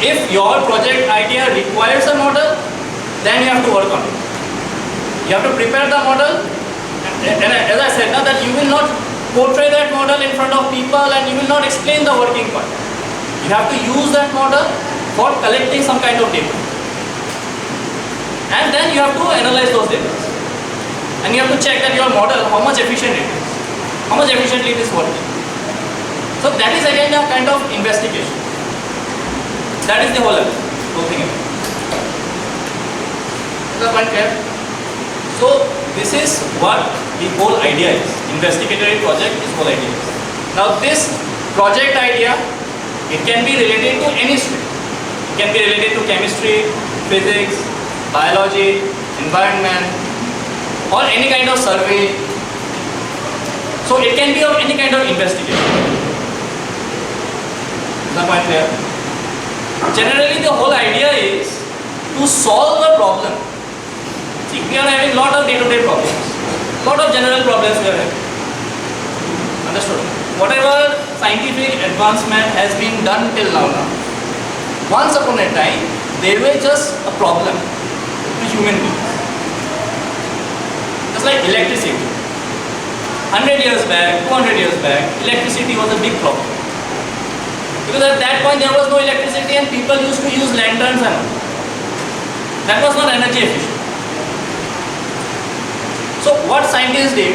if your project idea requires a model, then you have to work on it. You have to prepare the model, and as I said now, that you will not portray that model in front of people and you will not explain the working part. You have to use that model for collecting some kind of data. And then you have to analyze those data. And you have to check that your model, how much efficient it is. How much efficiently it is working. So that is again a kind of investigation. That is the whole thing. Is that point clear? So this is what the whole idea is. Investigatory project is whole idea. Now this project idea, it can be related to any stream. It can be related to chemistry, physics, biology, environment, or any kind of survey. So it can be of any kind of investigation. Is that point clear? Generally the whole idea is to solve the problem. See, we are having lot of day-to-day problems. Lot of general problems we are having. Understood? Whatever scientific advancement has been done till now, once upon a time, they were just a problem to human beings. Just like electricity. 100 years back, 200 years back, electricity was a big problem. Because at that point there was no electricity and people used to use lanterns and all. That was not energy efficient. So what scientists did,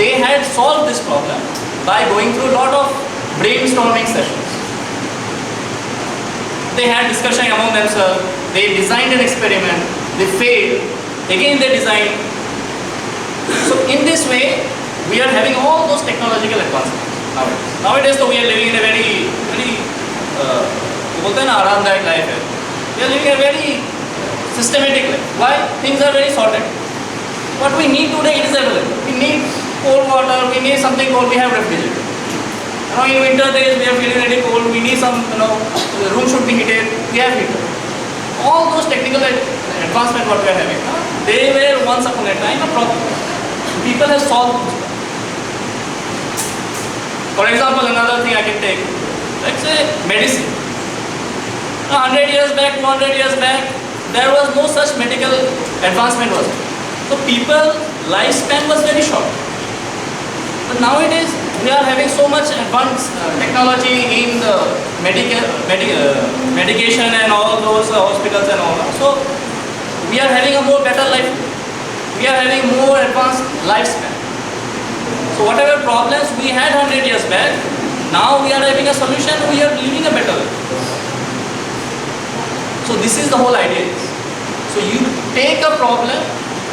they had solved this problem by going through a lot of brainstorming sessions. They had discussion among themselves, they designed an experiment, they failed, again they designed. So in this way, we are having all those technological advancements nowadays. Nowadays, so we are living in a very आरामदायक life. We are living a very systematic life. Why? Things are very sorted. What we need today, it is available. We need cold water, we need something cold, we have refrigerator. In winter days, we are feeling very cold, we need some, the room should be heated, we have heater. All those technical advancement what we are having, they were once upon a time a problem. People have solved this. For example, another thing I can take, let's say medicine. 100 years back, 200 years back, there was no such medical advancement was there. So people's lifespan was very short. But nowadays, we are having so much advanced technology in the medication and all those hospitals and all. So we are having a more better life. We are having more advanced lifespan. So whatever problems we had 100 years back, now we are having a solution, we are living a better life. So this is the whole idea. So you take a problem,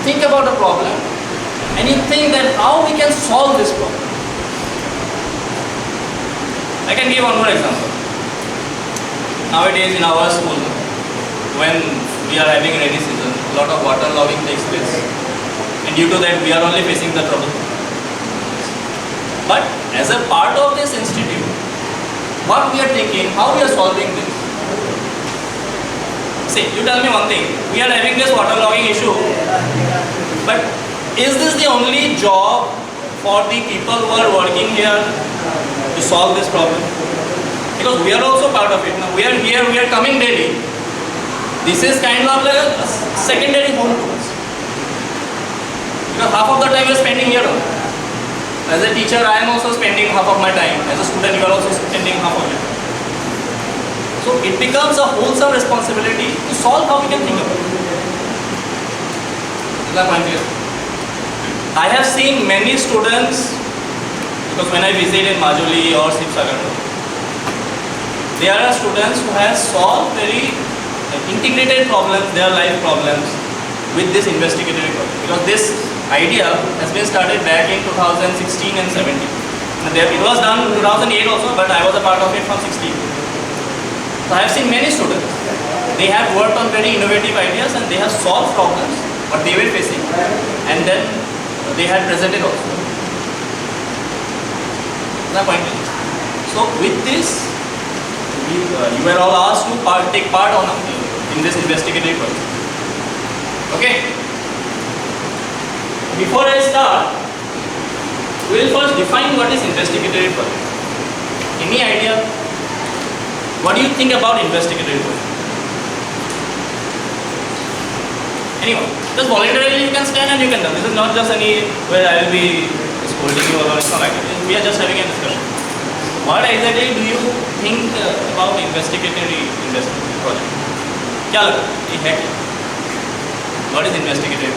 think about a problem, and you think that how we can solve this problem. I can give one more example. Nowadays in our school, when we are having rainy season, a lot of water logging takes place. And due to that, we are only facing the trouble. But as a part of this institute, what we are thinking, how we are solving this? See, you tell me one thing, we are having this water logging issue, but is this the only job for the people who are working here to solve this problem? Because we are also part of it. Now we are here, we are coming daily. This is kind of like a secondary home to us. Because half of the time we are spending here. As a teacher, I am also spending half of my time. As a student, you are also spending half of it. So it becomes a wholesome responsibility to solve how we can think about it. Is that point clear? I have seen many students, because when I visit in Majuli or Sibsagar, there are students who have solved very integrated problems, their life problems, with this investigatory project. Because this idea has been started back in 2016 and 17. It was done in 2008 also, but I was a part of it from 16. So I have seen many students. They have worked on very innovative ideas and they have solved problems what they were facing, and then they had presented also. That's the point. So with this, you were all asked to take part in this investigative project. Okay. Before I start, we will first define what is investigatory project. Any idea? What do you think about investigatory question? Anyone? Just voluntarily you can stand and you can tell. This is not just any where I will be scolding you or it's not like that. We are just having a discussion. What exactly do you think about investigatory project? क्या लगता है? ये है क्या? What is investigatory?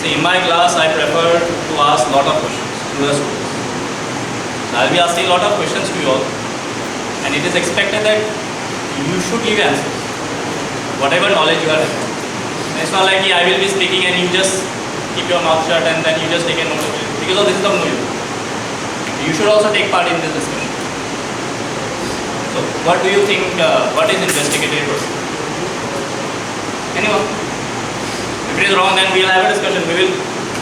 See, in my class I prefer to ask lot of questions to the students. So I'll be asking a lot of questions to you all, and it is expected that you should give answers, whatever knowledge you are having. It's not like I will be speaking and you just keep your mouth shut and then you just take a note of it. Because of this is of no use. You should also take part in this discussion. So, what do you think, what is investigative work? Anyone? If it is wrong, then we will have a discussion. We will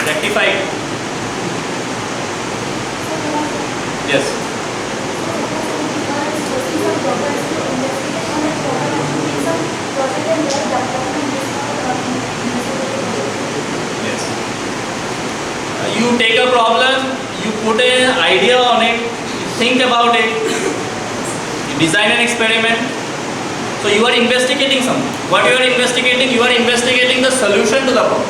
rectify it. Yes. Yes. You take a problem, you put an idea on it, you think about it, you design an experiment. So you are investigating something. What you are investigating? You are investigating the solution to the problem.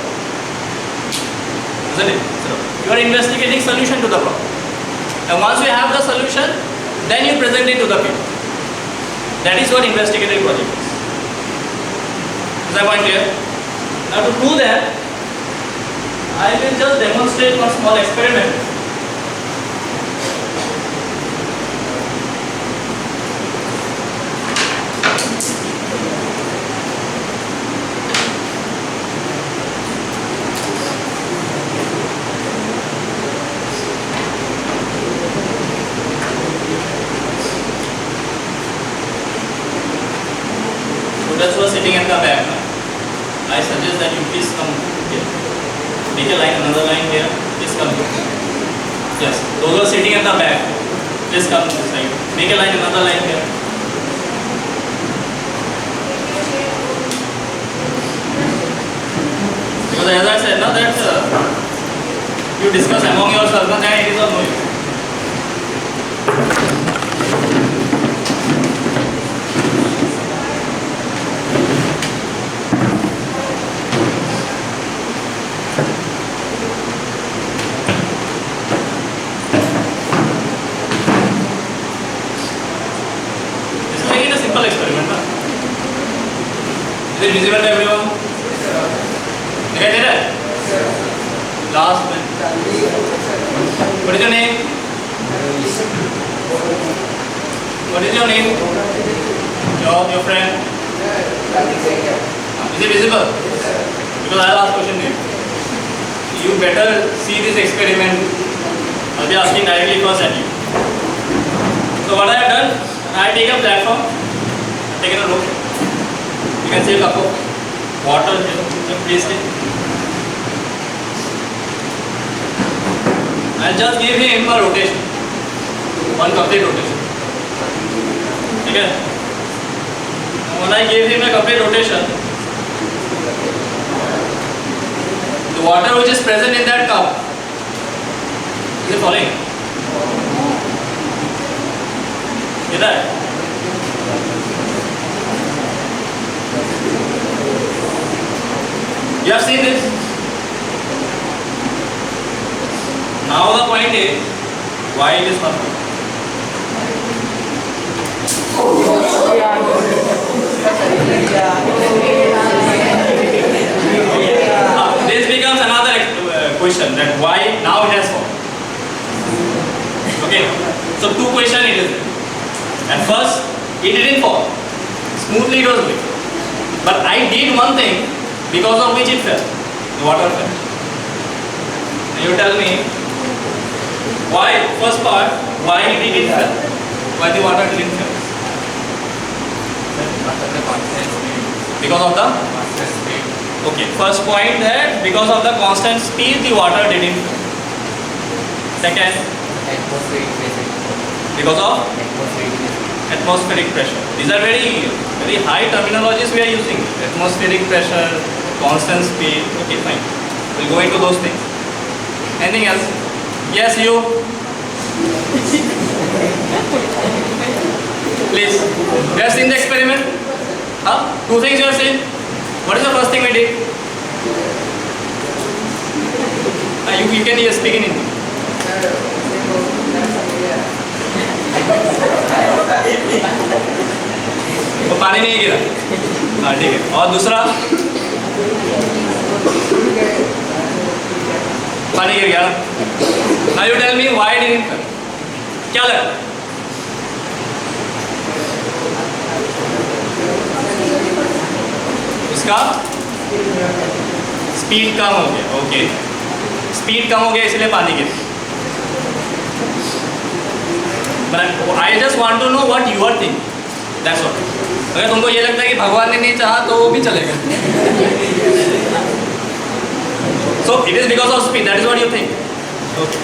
Isn't it? So you are investigating solution to the problem. And once you have the solution, then you present it to the people. That is what investigative project is. Is that point clear? Now to do that, I will just demonstrate one small experiment. Students who are sitting at the back, I suggest that you please come here. Make a line, another line here. Please come here. Yes, those who are sitting at the back, please come this side. Make a line, another line here. Because as I said, now that you discuss among yourselves, then it is of no use. Experiment. Is it visible to everyone? दिखाई दे रहा है? Last में. What is your name? What is your name? Your friend? Is it visible? Because I will ask question to you. You better see this experiment. I will be asking directly first at you. So what I have done, I take a platform. Taken a rope. You can see a cup of water here. You placed it. I'll just give him a rotation. One complete rotation. Okay? When I gave him a complete rotation, the water which is present in that cup, is it falling? Is that? You have seen this? Now the point is, why it is not falling? This becomes another question, that why now it has fallen. Okay, so two questions it is there. At first, it didn't fall. Smoothly it was going. But I did one thing because of which it fell. The water fell. Now you tell me why, first part, why it didn't fall? Why the water didn't fall? Because of the? Okay, first point that because of the constant speed the water didn't fall. Second? Because of? Atmospheric pressure. These are very high terminologies we are using. Atmospheric pressure, constant speed. Okay, fine. We'll go into those things. Anything else? Yes, you. Please. You have seen the experiment? Huh? Two things you have seen. What is the first thing we did? You can speak in Hindi. वो पानी नहीं गिरा. हाँ ठीक है. और दूसरा पानी गिर गया. Now you tell me why didn't fall? क्या लगा? इसका स्पीड कम हो गया. ओके, स्पीड कम हो गया इसलिए पानी गिर. But I just want to know what you are thinking. That's all. अगर तुमको ये लगता है कि भगवान ने नहीं चाहा तो वो भी चलेगा. So it is because of speed. That is what you think. Okay.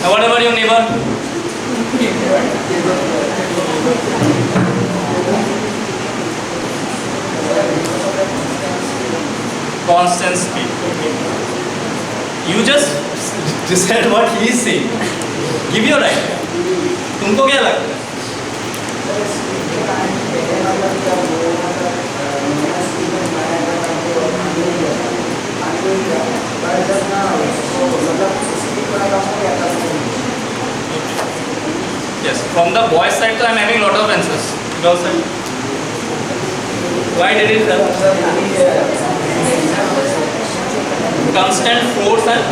Now what about your neighbor? Constant speed. You just said what he is saying. Give your idea. तुमको क्या लगता है? Yes, from the boys side, I am having lot of answers. Girls side, why did it fail? Constant force and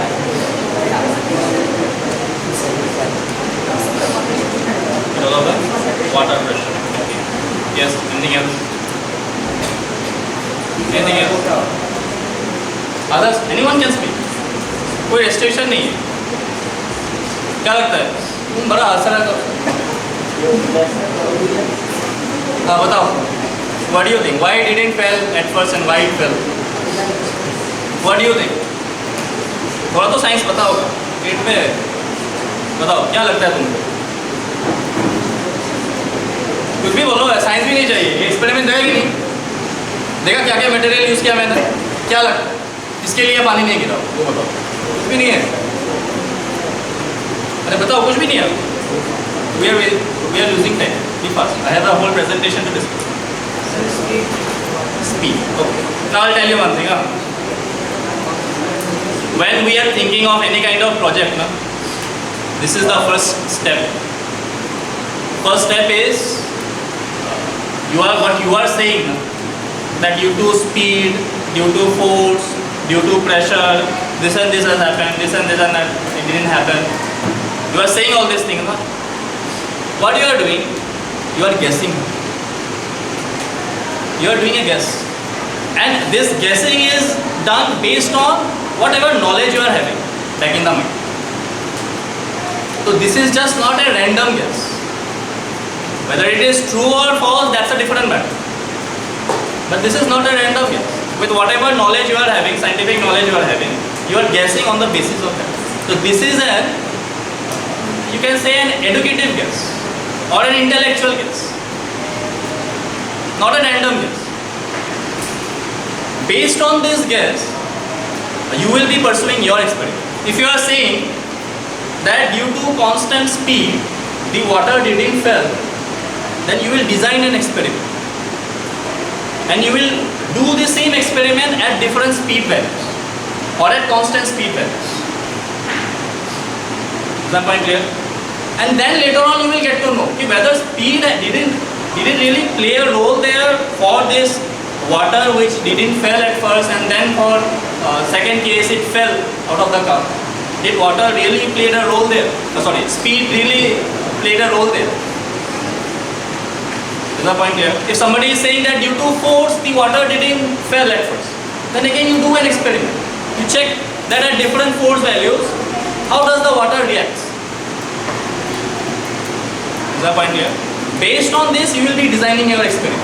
because of the water pressure. Yes, anything else? Anything else? Others? Anyone can speak. कोई restriction नहीं है. क्या लगता है? तुम बड़ा हंस रहा हो. हाँ बताओ. What do you think? Why it didn't fail at first and why it fell? What do you think? थोड़ा तो साइंस पता होगा. पेट में है. बताओ क्या लगता है तुमको? कुछ भी बोलो, साइंस भी नहीं चाहिए. ये एक्सपेरिमेंट देखा कि नहीं देखा? क्या क्या मटेरियल यूज़ किया मैंने? क्या लगता है इसके लिए पानी नहीं गिरा? वो बताओ. कुछ भी नहीं है. अरे बताओ, कुछ भी नहीं है. we are losing time. Be fast. I have a whole presentation to discuss. Speed. Okay. Now I'll tell you one thing. When we are thinking of any kind of project, this is the first step. First step is what you are saying, that due to speed, due to force, due to pressure, this and this has happened, this and that, it didn't happen. You are saying all these things. What you are doing? You are guessing. You are doing a guess. And this guessing is done based on whatever knowledge you are having back in the mind. So this is just not a random guess. Whether it is true or false, that's a different matter. But this is not a random guess. With whatever knowledge you are having, scientific knowledge you are having, you are guessing on the basis of that. So this is you can say an educative guess or an intellectual guess, not a random guess. Based on this guess, you will be pursuing your experiment. If you are saying that due to constant speed, the water didn't fall, then you will design an experiment. And you will do the same experiment at different speed values or at constant speed values. Is that point clear? And then later on you will get to know whether speed didn't really play a role there for this water which didn't fall at first, and then for second case it fell out of the cup. Did water really played a role there? Speed really played a role there. Is the point clear? If somebody is saying that due to force the water didn't fall at first, then again you do an experiment. You check that at different force values, how does the water react? Is the point clear? Based on this, you will be designing your experiment.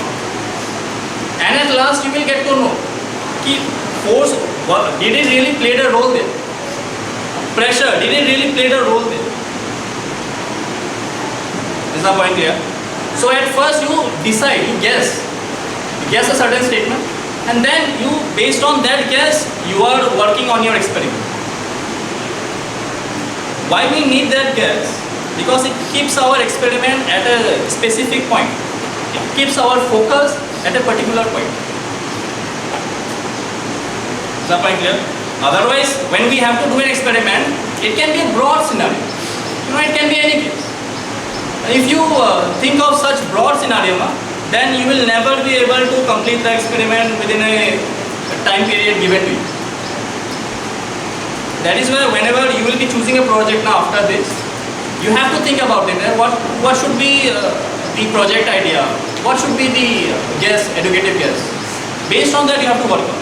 And at last you will get to know कि force did it really played a role there? Pressure did it really played a role there? Is the point clear? So at first you decide, you guess a certain statement, and then you, based on that guess, you are working on your experiment. Why we need that guess? because it keeps our experiment at a specific point. It keeps our focus at a particular point. Is that point clear? Otherwise, when we have to do an experiment, it can be a broad scenario. It can be any case. If you think of such broad scenario, then you will never be able to complete the experiment within a time period given to you. That is why whenever you will be choosing a project now after this, you have to think about it. What should be the project idea? What should be the guess, educative guess? Based on that, you have to work on.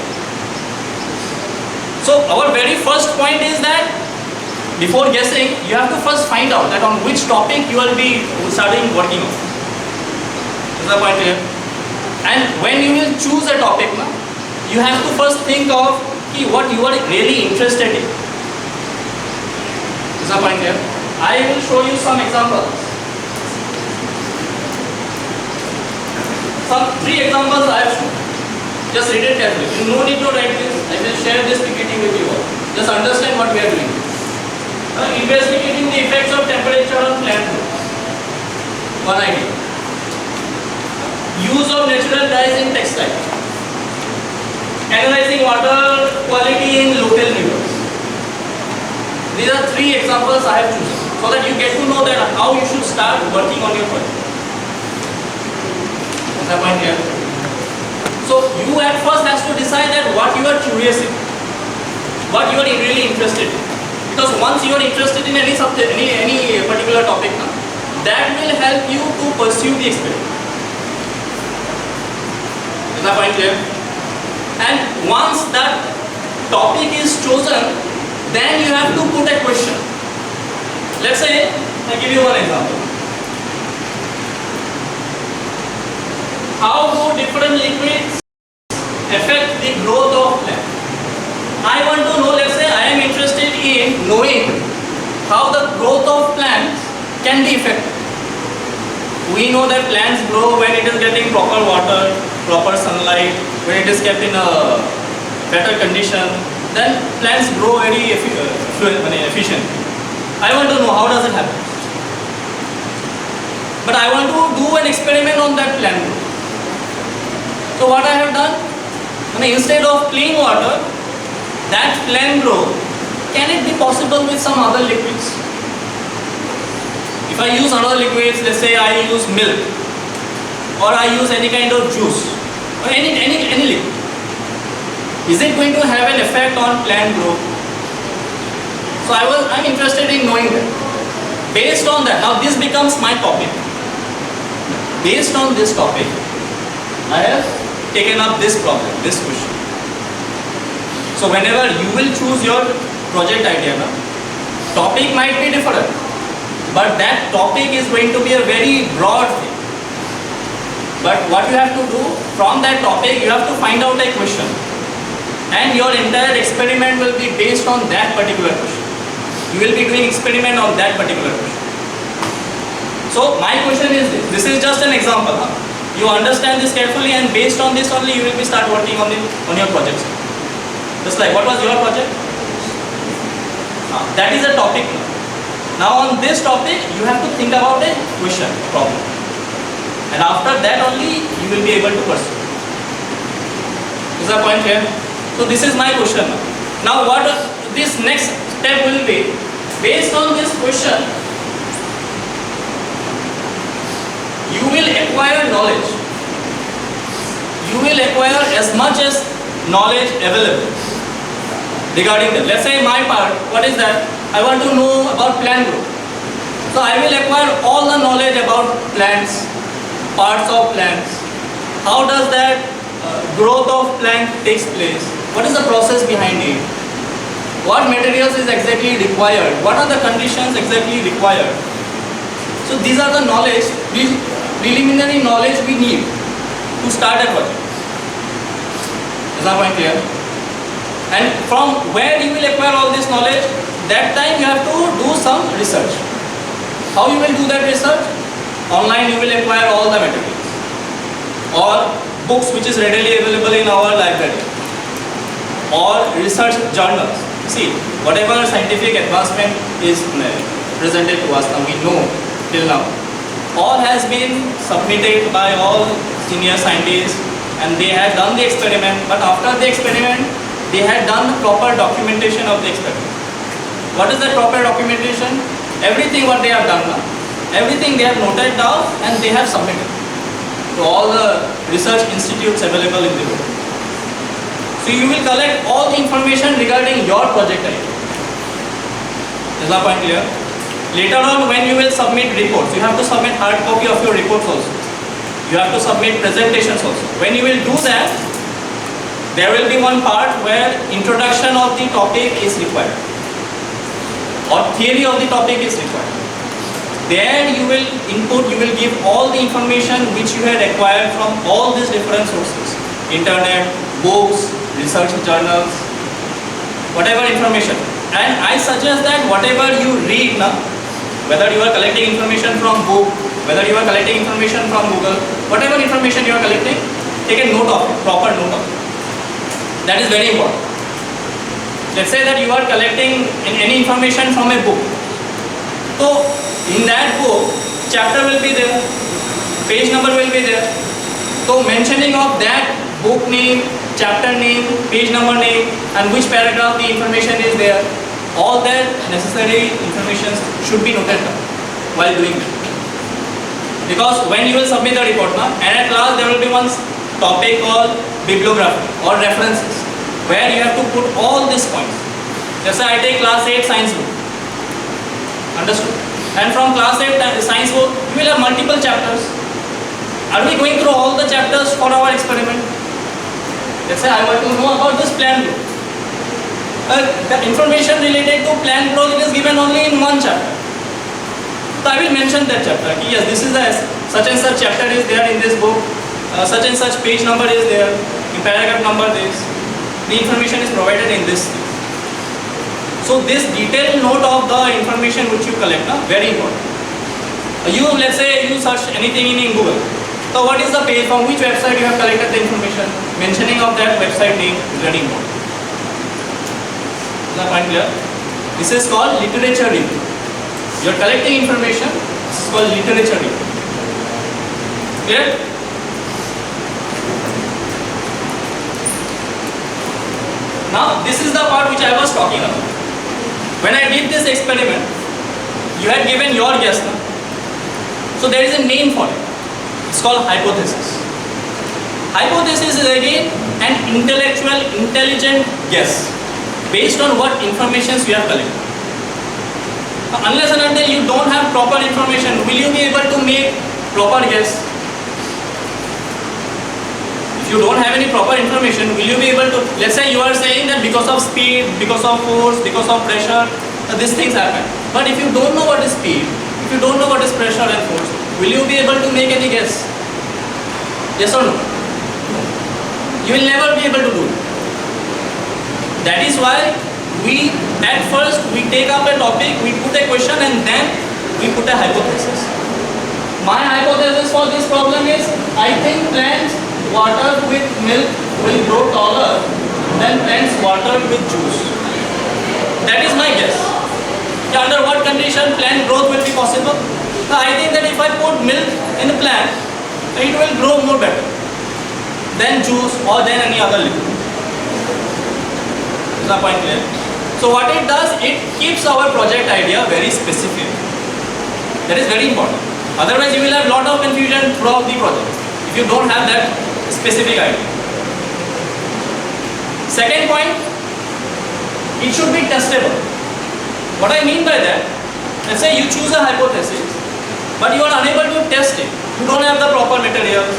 So our very first point is that before guessing, you have to first find out that on which topic you will be starting working on. Is that point clear? And when you will choose a topic, you have to first think of what you are really interested in. Is that point clear? I will show you some examples. Some 3 examples I have shown. Just read it carefully. You no need to write this. I will share this PPT with you all. Just understand what we are doing. Investigating the effects of temperature on plant growth. One idea. Use of natural dyes in textile. Analyzing water quality in local rivers. These are 3 examples I have chosen, so that you get to know that how you should start working on your project. Is that point here? So you at first has to decide that what you are curious in, what you are really interested in. Because once you are interested in any subject, any particular topic, that will help you to pursue the experiment. Is that point clear? And once that topic is chosen, then you have to put a question. Let's say, I give you one example. How do different liquids affect the growth of plant? I want to know, let's say I am interested in knowing how the growth of plants can be affected. We know that plants grow when it is getting proper water, proper sunlight, when it is kept in a better condition, then plants grow very efficiently. I want to know how does it happen. But I want to do an experiment on that plant growth. So what I have done, instead of clean water, that plant growth, can it be possible with some other liquids? If I use other liquids, let's say I use milk, or I use any kind of juice, or any liquid, is it going to have an effect on plant growth? So I'm interested in knowing that. Based on that, now this becomes my topic. Based on this topic, I have taken up this problem, this question. So whenever you will choose your project idea, topic might be different, but that topic is going to be a very broad thing. But what you have to do, from that topic, you have to find out a question. And your entire experiment will be based on that particular question. You will be doing experiment on that particular question. So my question is this. This is just an example. You understand this carefully, and based on this only you will be start working on your projects. Just like, what was your project? That is a topic. Now on this topic, you have to think about a question, problem. And after that only, you will be able to pursue. Is that point here? So this is my question. Now what this next step will be, based on this question, you will acquire knowledge. You will acquire as much as knowledge available regarding that. Let's say my part, what is that? I want to know about plant growth. So I will acquire all the knowledge about plants, parts of plants. How does that growth of plant takes place? What is the process behind it? What materials is exactly required? What are the conditions exactly required? So these are the knowledge, preliminary knowledge we need to start a project. Is that point clear? And from where you will acquire all this knowledge, that time you have to do some research. How you will do that research? Online you will acquire all the materials, or books which is readily available in our library, or research journals. See, whatever scientific advancement is presented to us now, we know till now, all has been submitted by all senior scientists and they had done the experiment, but after the experiment, they had done proper documentation of the experiment. What is the proper documentation? Everything what they have done now, everything they have noted down and they have submitted to all the research institutes available in the world. So you will collect all the information regarding your project idea. Is that point clear? Later on when you will submit reports, you have to submit hard copy of your reports also. You have to submit presentations also. When you will do that, there will be one part where introduction of the topic is required or theory of the topic is required. There you will input, you will give all the information which you had acquired from all these different sources. Internet, books, research journals, whatever information. And I suggest that whatever you read now, whether you are collecting information from book, whether you are collecting information from Google, whatever information you are collecting, take a note of it, proper note of it. That is very important. Let's say that you are collecting any information from a book. So in that book, chapter will be there, page number will be there. So mentioning of that book name, chapter name, page number name, and which paragraph the information is there, all that necessary information should be noted down while doing it. Because when you will submit the report now, and at last there will be one topic called bibliography or references, where you have to put all these points. Let's say I take class 8 science book. Understood? And from class 8 science book, you will have multiple chapters. Are we going through all the chapters for our experiment? Let's say I want to know about this plant growth. The information related to plant growth is given only in one chapter. So I will mention that chapter. Yes, this is the such and such chapter is there in this book. Such and such page number is there. In paragraph number this. The information is provided in this. So this detailed note of the information which you collect, very important. You, let's say you search anything in Google. So what is the page, from which website you have collected the information? Mentioning of that website name is very important. Is that point clear? This is called literature review. You are collecting information, this is called literature review. Clear? Now this is the part which I was talking about. When I did this experiment, you had given your guess now. So there is a name for it. It's called hypothesis. Hypothesis is again an intellectual, intelligent guess based on what informations you have collected. Unless and until you don't have proper information, will you be able to make proper guess? If you don't have any proper information, will you be able to, let's say you are saying that because of speed, because of force, because of pressure, these things happen. But if you don't know what is speed, if you don't know what is pressure and force, will you be able to make any guess? Yes or no? You will never be able to do it. That is why we, at first, we take up a topic, we put a question and then we put a hypothesis. My hypothesis for this problem is, I think plants watered with milk will grow taller than plants watered with juice. That is my guess. Under what condition plant growth will be possible? So I think that if I put milk in a plant, it will grow more better than juice or than any other liquid. Is that point clear? So what it does, it keeps our project idea very specific. That is very important. Otherwise you will have lot of confusion throughout the project if you don't have that specific idea. Second point, it should be testable. What I mean by that, let's say you choose a hypothesis, but you are unable to test it. You don't have the proper materials,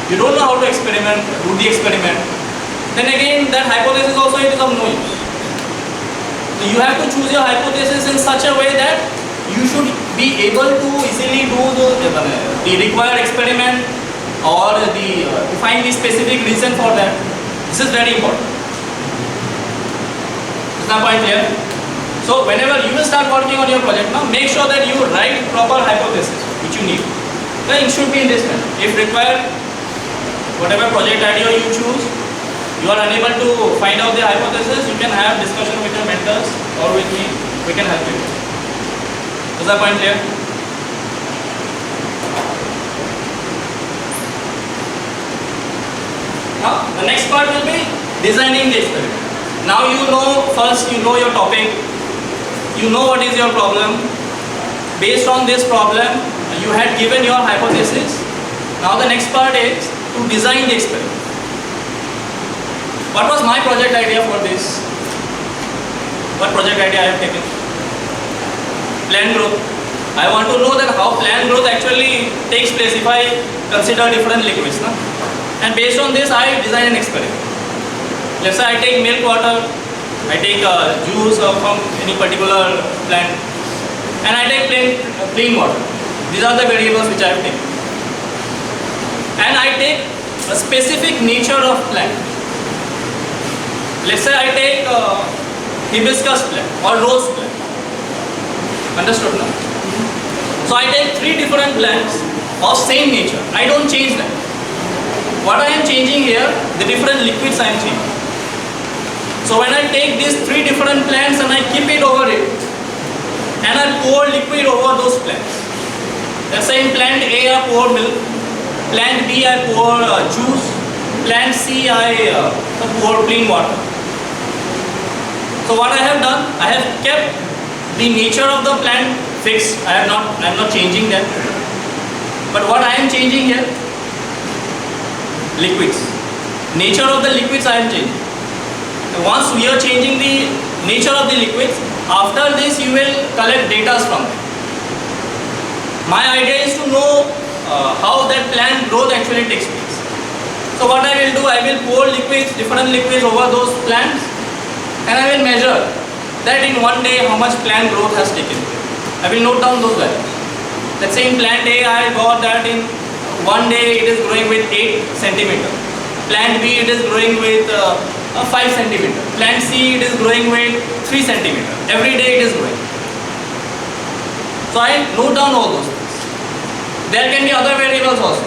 you don't know how to experiment, do the experiment. Then again, that hypothesis also it is of no use. So you have to choose your hypothesis in such a way that you should be able to easily do the required experiment or to find the specific reason for that. This is very important. Is that point clear? So whenever you will start working on your project now, make sure that you write proper hypothesis which you need. Then it should be in this manner. If required, whatever project idea you choose, you are unable to find out the hypothesis, you can have discussion with your mentors or with me, we can help you. Is that point clear? Now the next part will be designing the experiment. Now first you know your topic, you know what is your problem. Based on this problem, you had given your hypothesis. Now the next part is to design the experiment. What was my project idea for this? What project idea I have taken? Plant growth. I want to know that how plant growth actually takes place if I consider different liquids. No? And based on this, I design an experiment. Let's say I take milk water, I take juice from any particular plant, and I take plain water. These are the variables which I have taken. And I take a specific nature of plant. Let's say I take hibiscus plant or rose plant. Understood now? So I take 3 different plants of same nature. I don't change them. What I am changing here, the different liquids I am changing. So when I take these 3 different plants and I keep it over it, and I pour liquid over those plants. Let's say in plant A I pour milk, plant B I pour juice, plant C I pour plain water. So what I have done, I have kept the nature of the plant fixed. I am not changing them. But what I am changing here, liquids. Nature of the liquids I am changing. Once we are changing the nature of the liquids, after this you will collect data from them. My idea is to know how that plant growth actually takes place. So what I will do, I will pour liquids, different liquids over those plants, and I will measure that in one day how much plant growth has taken place. I will note down those values. Let's say in plant A I got that in one day it is growing with 8 centimeter. Plant B it is growing with 5 centimeter. Plant C it is growing with 3 centimeter. Every day it is growing. So I note down all those things. There can be other variables also.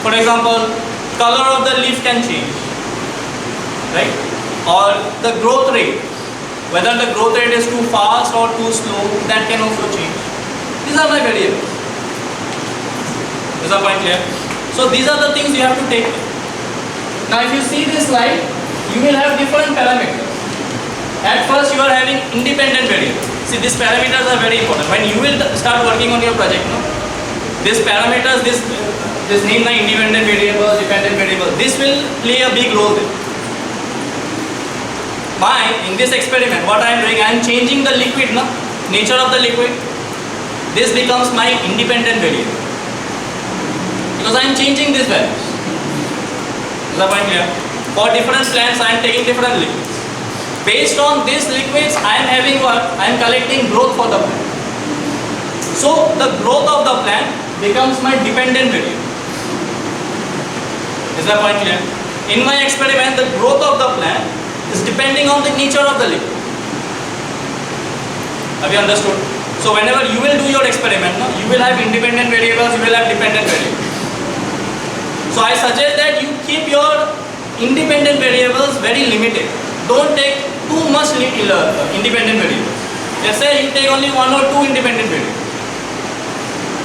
For example, color of the leaf can change, right? Or the growth rate, whether the growth rate is too fast or too slow, that can also change. These are my variables. Is that point clear? So these are the things you have to take. Now if you see this slide, you will have different parameters. At first you are having independent variables. See, these parameters are very important. When you will start working on your project, no? These parameters, this name the independent variable, dependent variable, this will play a big role there. In this experiment, what I am doing, I am changing the liquid, no? Nature of the liquid. This becomes my independent variable. Because I am changing these values. Is that point clear? For different plants, I am taking different liquids. Based on these liquids, I am having what? I am collecting growth for the plant. So the growth of the plant becomes my dependent variable. Is that point clear? In my experiment, the growth of the plant is depending on the nature of the liquid. Have you understood? So whenever you will do your experiment, no, you will have independent variables, you will have dependent variables. So I suggest that you keep your independent variables very limited. Don't take too much independent variables. Let's say you take only 1 or 2 independent variables.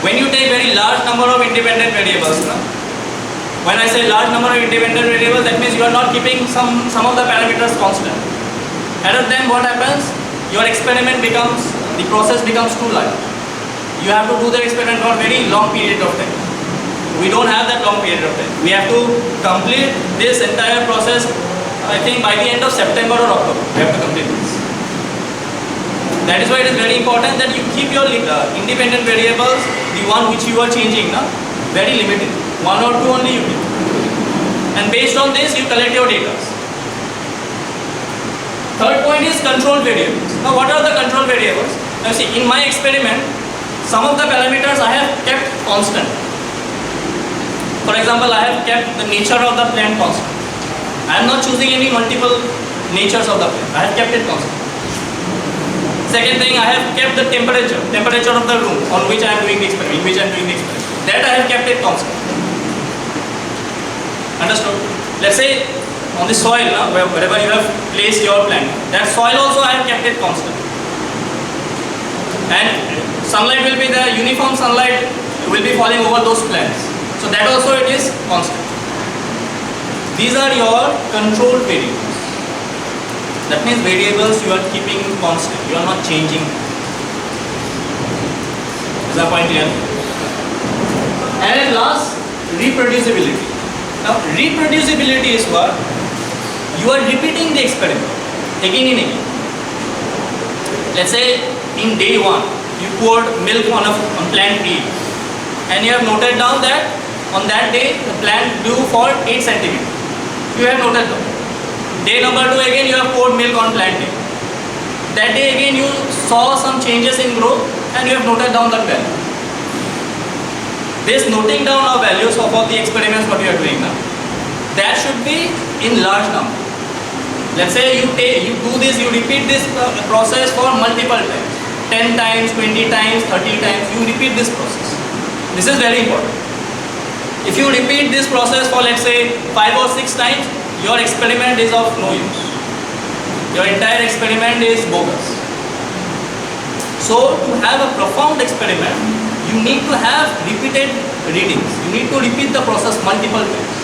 When you take very large number of independent variables, no? When I say large number of independent variables, that means you are not keeping some of the parameters constant. And then what happens? Your experiment becomes, the process becomes too large. You have to do the experiment for a very long period of time. We don't have that long period of time. We have to complete this entire process, I think by the end of September or October. We have to complete this. That is why it is very important that you keep your independent variables, the one which you are changing, no? Very limited. 1 or 2 only you keep. And based on this, you collect your data. Third point is control variables. Now what are the control variables? Now see, in my experiment, some of the parameters I have kept constant. For example, I have kept the nature of the plant constant. I am not choosing any multiple natures of the plant. I have kept it constant. Second thing, I have kept the temperature of the room on which I am doing the experiment, That I have kept it constant. Understood? Let's say on the soil, wherever you have placed your plant, that soil also I have kept it constant. And Sunlight will be there, uniform sunlight will be falling over those plants. So that also it is constant. These are your control variables. That means variables you are keeping constant, you are not changing. Is that point clear? And at last, reproducibility. Now reproducibility is what? You are repeating the experiment again and again. Let's say in day 1 you poured milk on plant A, and you have noted down that on that day the plant grew for 8 centimeters. You have noted down. Day number 2 again you have poured milk on plant A. That day again you saw some changes in growth and you have noted down that value. This noting down of values of all the experiments what you are doing now, that should be in large number. Let's say you do this, you repeat this process for multiple times, 10 times, 20 times, 30 times, you repeat this process. This is very important. If you repeat this process for let's say 5 or 6 times, your experiment is of no use. Your entire experiment is bogus. So to have a profound experiment, you need to have repeated readings. You need to repeat the process multiple times.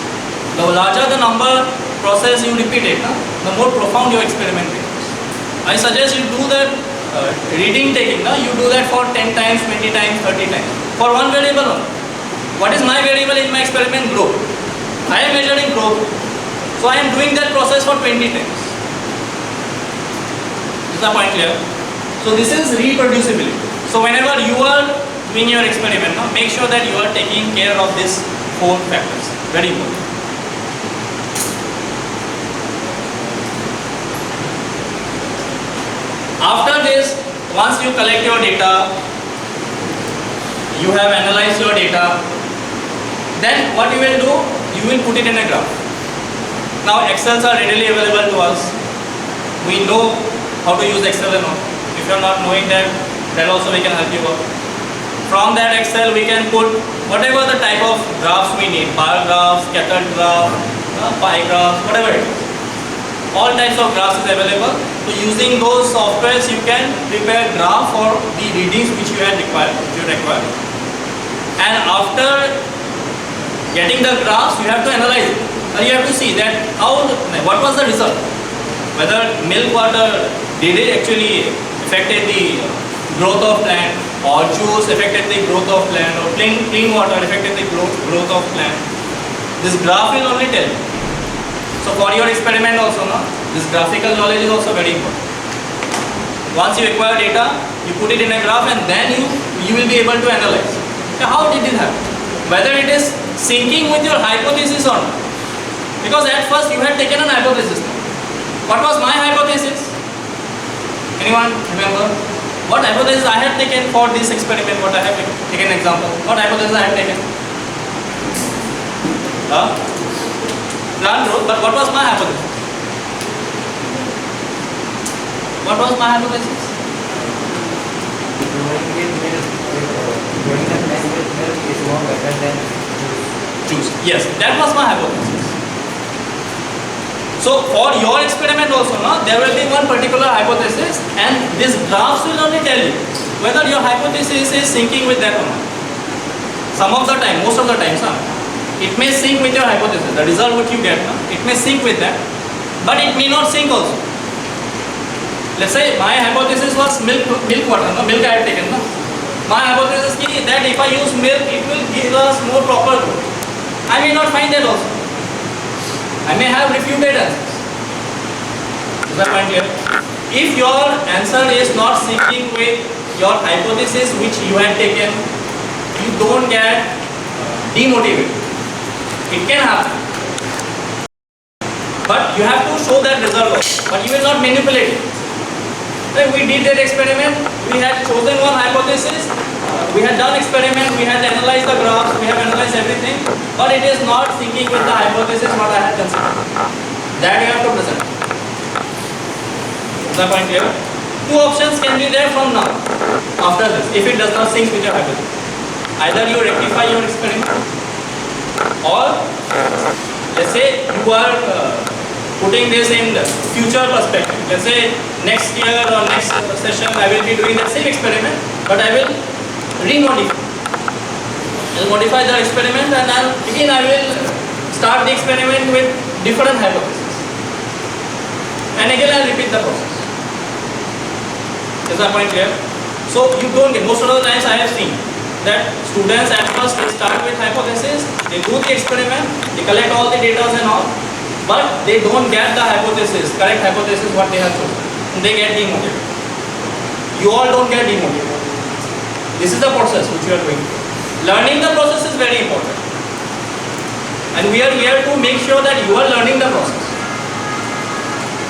The larger the number process you repeat it, the more profound your experiment becomes. I suggest you do that reading taking, you do that for 10 times, 20 times, 30 times. For one variable only. What is my variable in my experiment? Growth. I am measuring growth. So I am doing that process for 20 times. Is the point clear? So this is reproducibility. So whenever you are doing your experiment, make sure that you are taking care of these 4 factors. Very important. After this, once you collect your data, you have analyzed your data, then what you will do, you will put it in a graph. Now Excels are readily available to us. We know how to use Excel and all. If you are not knowing that, then also we can help you out. From that Excel we can put whatever the type of graphs we need, bar graphs, scattered graph, pie graphs, whatever it is. All types of graphs is available. So using those softwares you can prepare graph for the readings which you require. And after getting the graphs, you have to analyze it. You have to see that what was the result. Whether milk water did it actually affected the growth of plant, or juice affected the growth of plant, or clean water affected the growth of plant. This graph will only tell you. So for your experiment also, this graphical knowledge is also very important. Once you acquire data, you put it in a graph and then you will be able to analyze. So how did it happen? Whether it is syncing with your hypothesis or not. Because at first you had taken an hypothesis. What was my hypothesis? Anyone remember? What hypothesis I had taken for this experiment? What I have taken example? What hypothesis I had taken? Plant growth, but what was my hypothesis? What was my hypothesis? Juice. Yes, that was my hypothesis. So for your experiment also, there will be one particular hypothesis, and this graphs will only tell you whether your hypothesis is syncing with that or not. Some of the time, most of the time, it may sync with your hypothesis. The result what you get, it may sync with that, but it may not sync also. Let's say my hypothesis was milk water, milk I have taken. My hypothesis is that if I use milk, it will give us more proper growth. I may not find that also. I may have refuted answers. Is that point clear? If your answer is not syncing with your hypothesis which you had taken, you don't get demotivated. It can happen. But you have to show that result also. But you will not manipulate it. When we did that experiment, we had chosen one hypothesis, we had done experiment, we had analyzed the graphs, we have analyzed everything, but it is not syncing with the hypothesis what I had considered. That you have to present. Is that point clear? 2 options can be there from now, after this, if it does not sync with your hypothesis. Either you rectify your experiment, or let's say you are putting this in the future perspective. Let's say next year or next session I will be doing the same experiment, but I will remodify. I'll modify the experiment and again I will start the experiment with different hypotheses. And again I'll repeat the process. Is that point clear? So you don't get, most of the times I have seen that students at first they start with hypothesis, they do the experiment, they collect all the data and all, but they don't get the hypothesis, correct hypothesis what they have chosen. And they get demotivated. You all don't get demotivated. This is the process which you are doing. Learning the process is very important. And we are here to make sure that you are learning the process.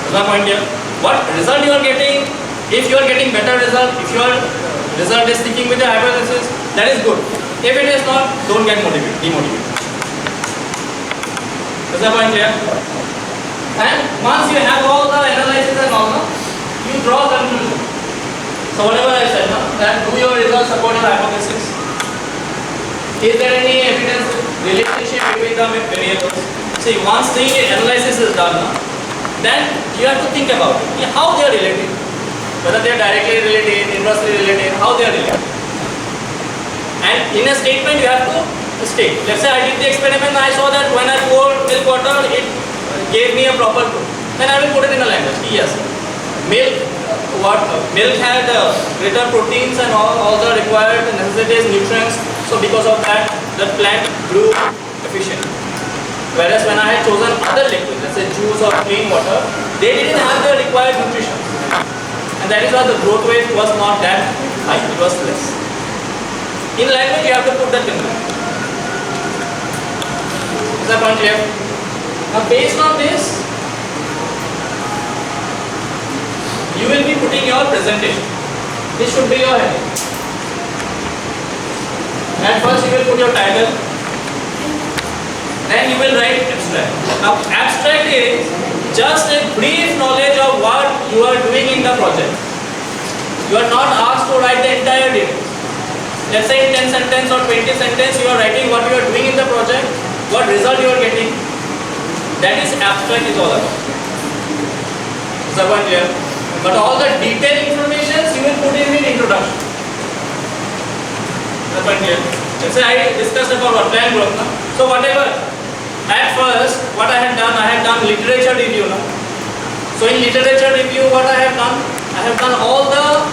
Is that point here? What result you are getting, if you are getting better result, if your result is sticking with the hypothesis, that is good. If it is not, don't get demotivated. Is that point clear? And once you have all the analysis and all, you draw conclusion. So whatever I said, that do your results support your hypothesis? Is there any evidence relationship between the variables? See, once the analysis is done, then you have to think about it. How they are related. Whether they are directly related, inversely related, how they are related. And in a statement you have to state. Let's say I did the experiment and I saw that when I poured milk water, it gave me a proper proof. Then I will put it in a language. Yes, milk had greater proteins and all the required necessities, nutrients. So because of that, the plant grew efficiently. Whereas when I had chosen other liquids, let's say juice or plain water, they didn't have the required nutrition. And that is why the growth rate was not that high, it was less. In language, you have to put that in. Is that point clear? Now based on this, you will be putting your presentation. This should be your heading. At first you will put your title, then you will write abstract. Now abstract is just a brief knowledge of what you are doing in the project. You are not asked to write the entire details. Let's say in 10 sentences or 20 sentences you are writing what you are doing in the project, what result you are getting. That is abstract is all about. Is that point clear? But all the detailed information you will put in introduction. Let's say I discussed about what plant growth. So whatever, at first what I had done literature review. So in literature review what I have done all the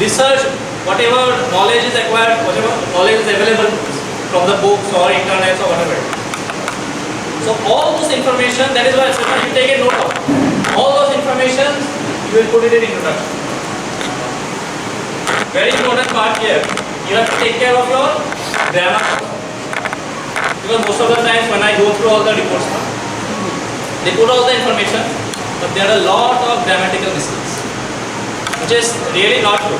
research, whatever knowledge is acquired, whatever knowledge is available from the books or internet or whatever. So all those information, that is why you take a note of. All those information you will put it in introduction. Very important part here. You have to take care of your grammar. Because most of the times when I go through all the reports, they put all the information, but there are a lot of grammatical mistakes, which is really not good.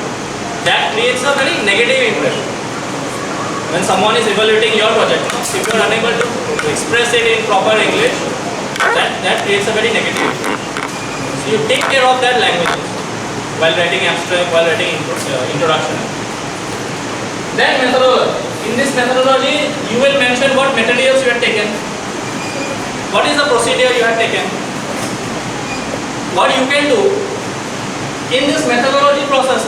That creates a very negative impression. When someone is evaluating your project, if you are unable to express it in proper English, that creates a very negative impression. So you take care of that language while writing abstract, while writing introduction. Then methodology. In this methodology, you will mention what materials you have taken, what is the procedure you have taken, what you can do. In this methodology process,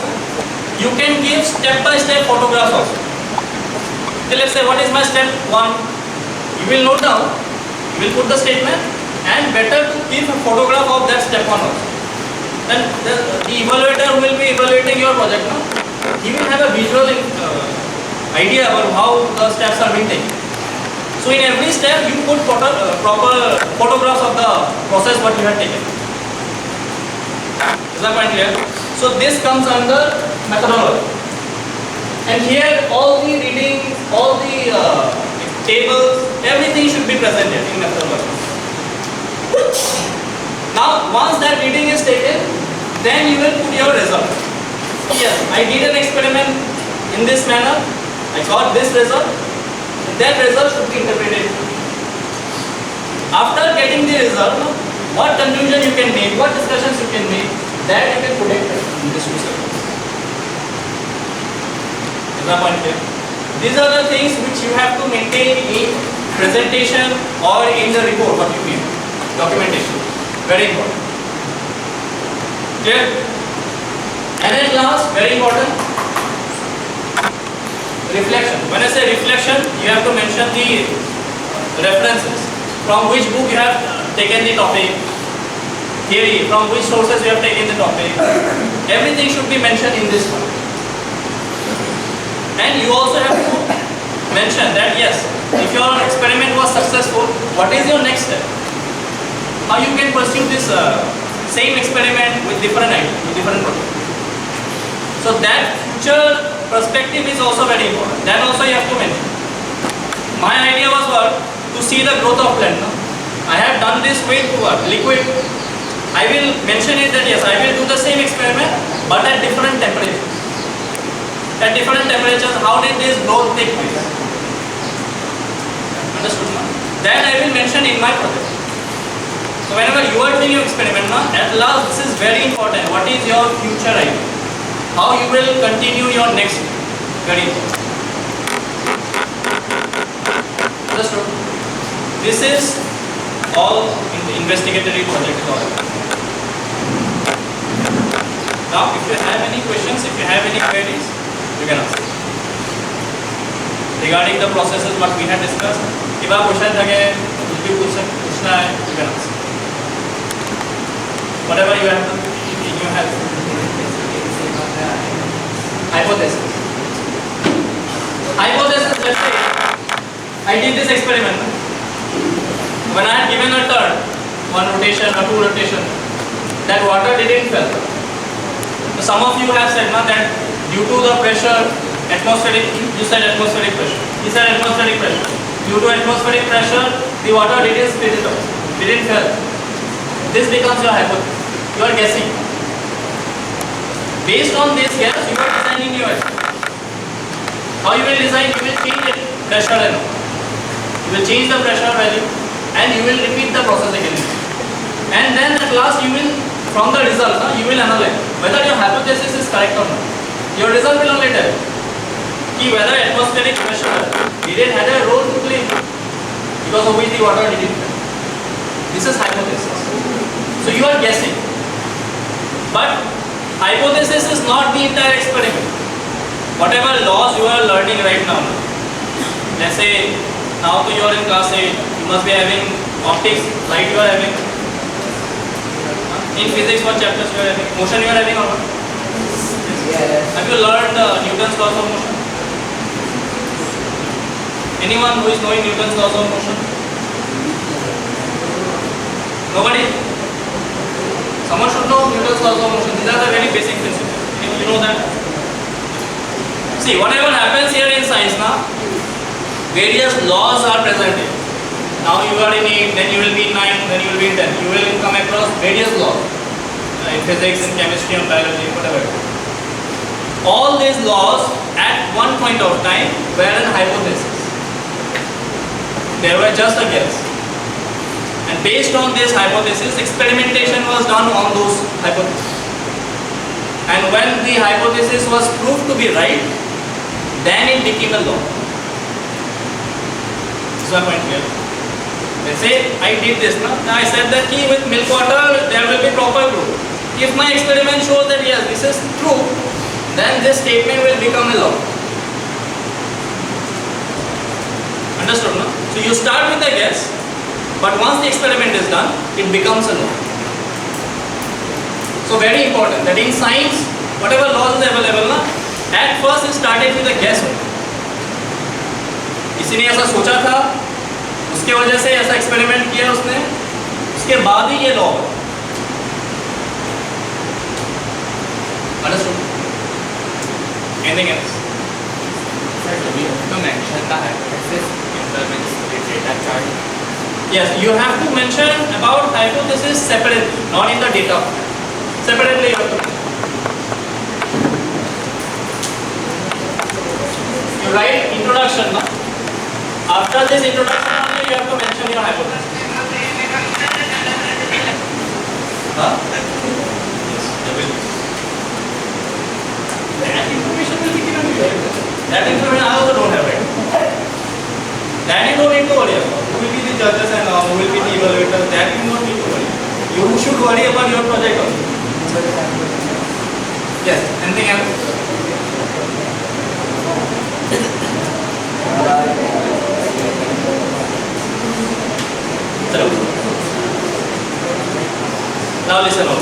you can give step-by-step photographs also. Okay, let's say what is my step 1? You will note down, you will put the statement, and better to give a photograph of that step 1 also. Then the evaluator who will be evaluating your project, he will have a visual idea about how the steps are being taken. So in every step you put proper photographs of the process what you have taken. Is that point clear? So this comes under methodology. And here all the readings, all the tables, everything should be presented in methodology. Now once that reading is taken, then you will put your result. Yes, I did an experiment in this manner, I got this result, that result should be interpreted. After getting the result, what conclusion you can make, what discussions you can make, that you can put it in this result. Is that point clear? These are the things which you have to maintain in presentation or in the report, what you need, documentation. Very important. Clear? And then last, very important, reflection. When I say reflection, you have to mention the references. From which book you have taken the topic, theory, from which sources you have taken the topic. Everything should be mentioned in this one. And you also have to mention that yes, if your experiment was successful, what is your next step? How you can pursue this same experiment with different ideas, with different projects. So that future perspective is also very important. That also you have to mention. My idea was what? To see the growth of plant. No? I have done this with what? Liquid. I will mention it that yes, I will do the same experiment but at different temperatures. At different temperatures, how did this growth take place? Understood? No? That I will mention in my project. So whenever you are doing your experiment, no? At last this is very important. What is your future idea? How you will continue your next year? Very important. Understood? This is all in the investigatory project. Now, if you have any questions, if you have any queries, you can ask. Regarding the processes what we had discussed, if आप question लगे कुछ भी पूछना है, you can ask. Whatever you have, you have. Hypothesis. Hypothesis. Let's say I did this experiment. When I had given a turn, one rotation or two rotation, that water didn't fall. So some of you have said that due to the pressure, atmospheric, you said atmospheric pressure. He said atmospheric pressure. Due to atmospheric pressure, the water didn't split it out, didn't fall. This becomes your hypothesis. You are guessing. Based on this guess, you are designing your experiment. How you will design? You will change the pressure and you will change the pressure value and you will repeat the process again. And then at last you will, from the result, you will analyze whether your hypothesis is correct or not. Your result will only tell you whether atmospheric pressure didn't have a role to play because of which the water didn't fall. This is hypothesis. So you are guessing. But hypothesis is not the entire experiment. Whatever laws you are learning right now, let's say now you are in class 8, you must be having optics, light you are having. In physics, what chapters you are having? Motion you are having or not? Yes. Have you learned Newton's laws of motion? Anyone who is knowing Newton's laws of motion? Nobody? Someone should know Newton's laws of motion. These are the very basic principles. You know that? See, whatever happens here in science now, various laws are present here. Now you are in 8, then you will be in 9, then you will be in 10. You will come across various laws in physics, in chemistry, in biology, whatever. All these laws at one point of time were an hypothesis. They were just a guess. And based on this hypothesis, experimentation was done on those hypotheses. And when the hypothesis was proved to be right, then it became a law. This is my point here. Let's say I did this. Now I said that with milk water there will be proper growth. If my experiment shows that yes, this is true, then this statement will become a law. Understood? No? So you start with a guess, but once the experiment is done, it becomes a law. So very important that in science, whatever laws is available, at first it started with a guess. किसी ने ऐसा सोचा था, उसके वजह से ऐसा experiment किया उसने, उसके बाद ही ये लॉ हुआ। Understood? Anything else? To mention the hypothesis intermits with data chart. Yes, you have to mention about hypothesis separately, not in the data. Separately you have to mention. You write introduction, no? After this introduction only you have to mention your hypothesis. Huh? Yes, there will be. That information will be given to you. That information I also don't have it. That you don't need to worry about. Who will be the judges and who will be the evaluators? That you don't need to worry. You should worry about your project only. Yes. Anything else? Now listen up.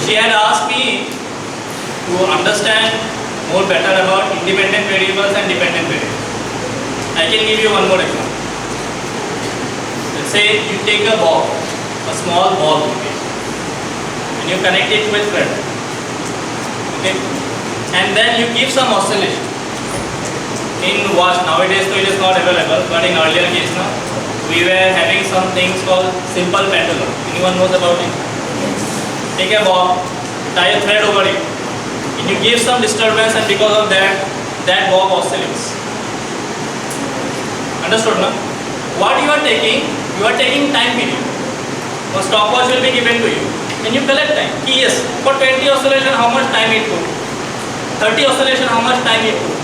She had asked me to understand more better about independent variables and dependent variables. I can give you one more example. Let's say you take a ball, a small ball, okay, and you connect it with thread, okay, and then you give some oscillation. In watch nowadays, so it is not available, but in earlier case now, we were having some things called simple pendulum. Anyone knows about it? Take a ball, tie a thread over it, and you give some disturbance, and because of that, that ball oscillates. Understood, no? What you are taking time period. A stopwatch will be given to you, and you collect time. Yes, for 20 oscillation, how much time it took? 30 oscillation, how much time it took?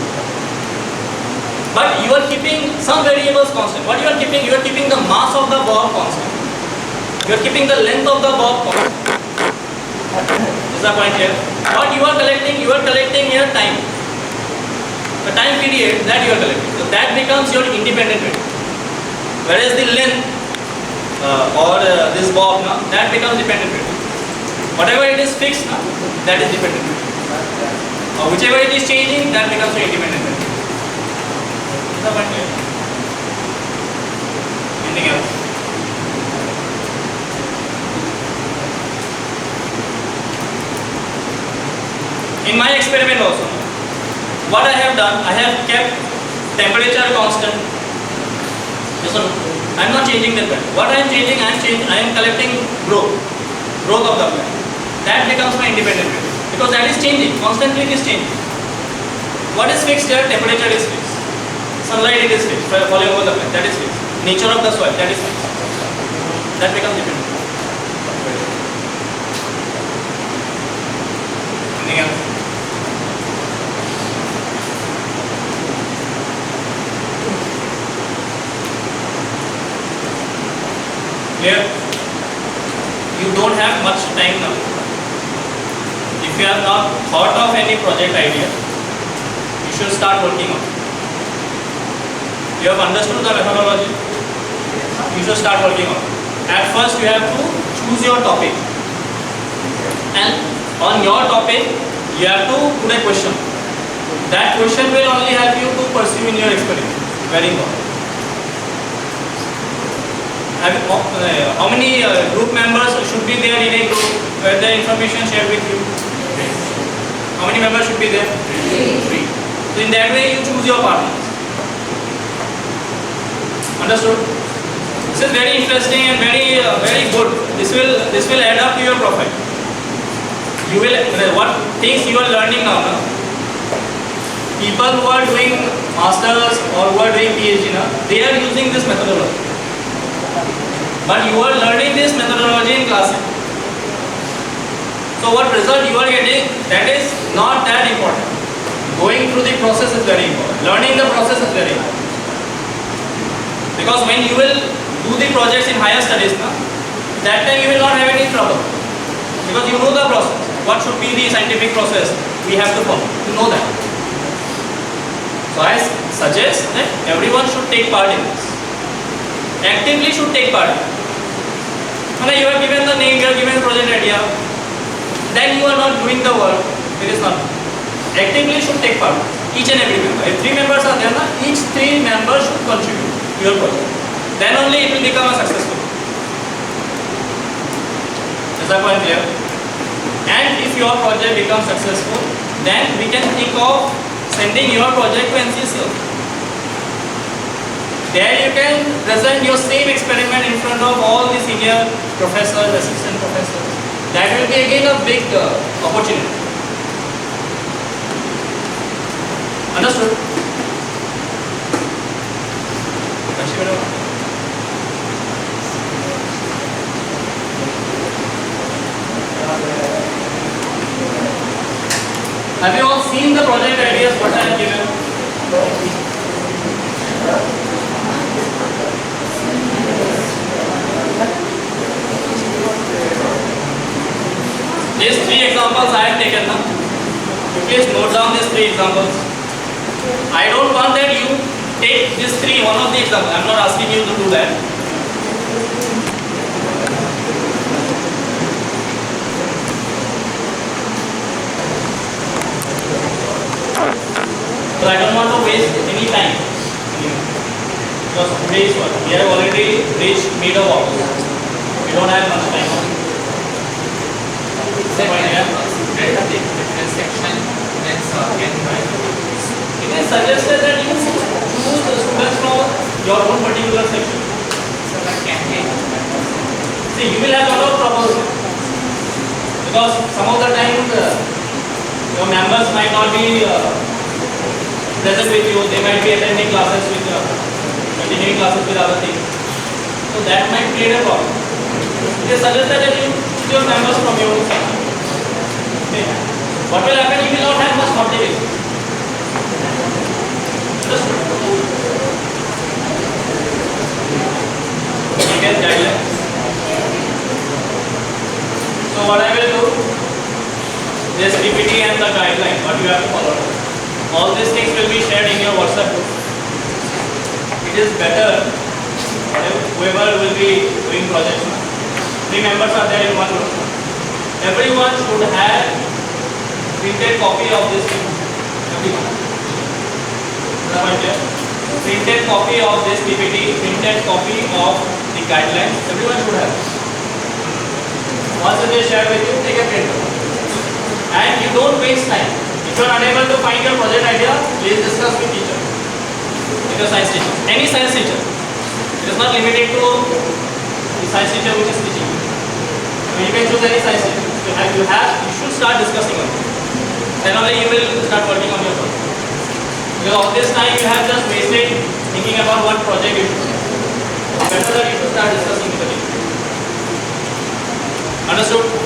But you are keeping some variables constant. What you are keeping? You are keeping the mass of the ball constant. You are keeping the length of the ball constant. Is the point here? What you are collecting here time. The time period that you are collecting. So that becomes your independent variable. Whereas the length this ball, that becomes dependent variable. Whatever it is fixed, that is dependent variable. Or whichever it is changing, that becomes your independent variable. Anything else? In my experiment also, what I have done, I have kept temperature constant. Listen, I am not changing the plant. What I am changing, I am collecting growth of the plant. That becomes my independent variable because that is changing, constantly it is changing. What is fixed here? Temperature is fixed. Sunlight it is fixed, falling over the plant, that is fixed. Nature of the soil, that is fixed. That becomes dependent. Anything else? Clear? You don't have much time now. If you have not thought of any project idea, you should start working on it. You have understood the methodology? You should start working on it. At first you have to choose your topic, and on your topic you have to put a question. That question will only help you to pursue in your experiment. Very important. How many group members should be there in a group where the information shared with you? How many members should be there? 3. So in that way you choose your partners. Understood? This is very interesting and very good. This will add up to your profile. You will what things you are learning now. People who are doing masters or who are doing PhD now, they are using this methodology. But you are learning this methodology in class. So what result you are getting, that is not that important. Going through the process is very important. Learning the process is very important. Because when you will do the projects in higher studies, that time you will not have any trouble. Because you know the process. What should be the scientific process we have to follow. You know that. So I suggest that everyone should take part in this. Actively should take part. When you are given the name, you are given the project idea, then you are not doing the work. It is not. Actively should take part. Each and every member. If 3 members are there, each 3 members should contribute to your project. Then only it will become a successful. Is that point clear? And if your project becomes successful, then we can think of sending your project to NCSL. There you can present your same experiment in front of all the senior professors, assistant professors. That will be again a big opportunity. Understood? Have you all seen the project ideas what I have given? These 3 examples I have taken now. Please note down these 3 examples. I don't want that you Take these three, one of the examples. I'm not asking you to do that. So I don't want to waste any time. Because today is what? We have already reached mid of August. We don't have much time. Different section, then again, right? It is suggested that you choose the students from your own particular section. So that can be. See, you will have a lot of trouble because some of the time your members might not be present with you. They might be attending classes with continuing classes with other things. So that might create a problem. It is suggested that you choose your members from your own section. Okay. What will happen? You will not have much motivation. Understood? Again, guidelines. So what I will do, this PPT and the guideline, what you have to follow. All these things will be shared in your WhatsApp group. It is better, whoever will be doing projects, 3 members are there in one group. Everyone should have printed copy of this thing. Everyone. Printed copy of this PPT, printed copy of the guidelines. Everyone should have. Once it is shared with you, take a print. And you don't waste time. If you are unable to find your project idea, please discuss with teacher. With your science teacher. Any science teacher. It is not limited to the science teacher which is teaching you. You can choose any science teacher. You should start discussing on it. Then only you will start working on your project. Because all this time you have just wasted thinking about what project you should do. Better that you should start discussing with the teacher. Understood?